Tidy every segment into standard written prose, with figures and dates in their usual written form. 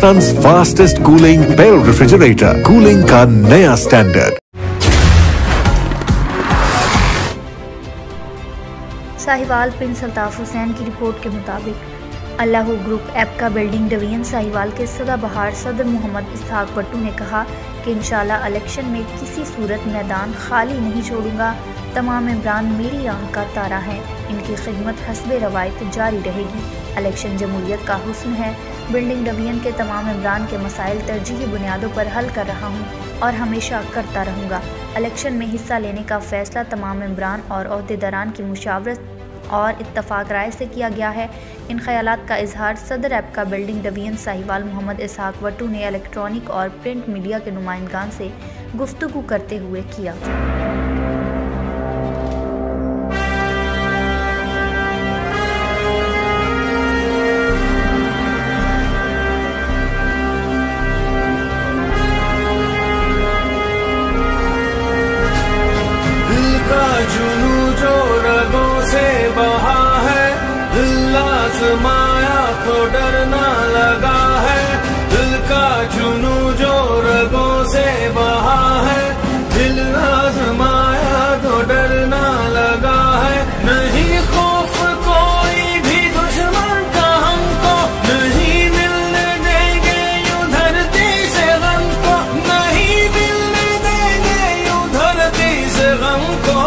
हिंदुस्तान्स fastest cooling barrel refrigerator, cooling का नया standard. Sahiwal prince Altaf Hussain की रिपोर्ट के मुताबिक अल्लाह ग्रुप ऐप का बिल्डिंग डिवीजन साहिवाल के सदाबहार सदर मोहम्मद इसहाक भट्टू ने कहा कि इंशाअल्लाह इलेक्शन में किसी सूरत मैदान खाली नहीं छोड़ूंगा। तमाम इमरान मेरी आंख का तारा हैं, इनकी खिदमत हस्बे रवायत जारी रहेगी। इलेक्शन जमहूरियत का हुस्न है। बिल्डिंग डिवीजन के तमाम इमरान के मसाइल तरजीही बुनियादों पर हल कर रहा हूँ और हमेशा करता रहूँगा। इलेक्शन में हिस्सा लेने का फ़ैसला तमाम इमरान और अहदेदारान की मुशावरत और इत्तफाक राय से किया गया है। इन ख्यालात का इजहार सदर ऐप का बिल्डिंग डिवीजन साहिवाल मोहम्मद इसहाक भट्टू ने इलेक्ट्रॉनिक और प्रिंट मीडिया के नुमाइंदगान से गुफ्तगू करते हुए किया। आजमाया तो डरना लगा है, दिल का जुनू जो रगों से बहा है। दिल आजमाया तो डरना लगा है, नहीं खौफ कोई भी दुश्मन का हमको, नहीं मिलने देंगे यूं धरती से गम को, नहीं मिलने देंगे यूं धरती से गम को।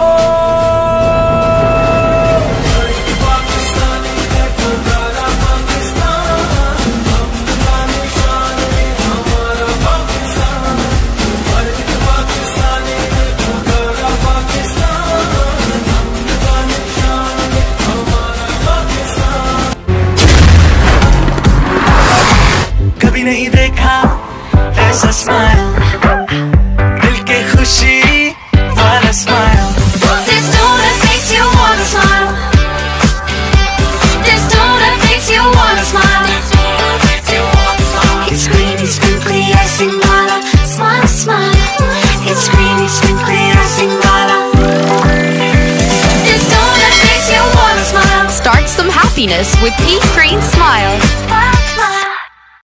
नहीं देखा ऐसा स्माइल, दिल के खुशी वाला smile. This tone that makes you wanna smile. This tone that makes you wanna smile. It's green, it's sprinkly, icing wala. Smile, smile. It's green, it's sprinkly, icing wala. This tone that makes you wanna smile. Start some happiness with Peak Green Smile.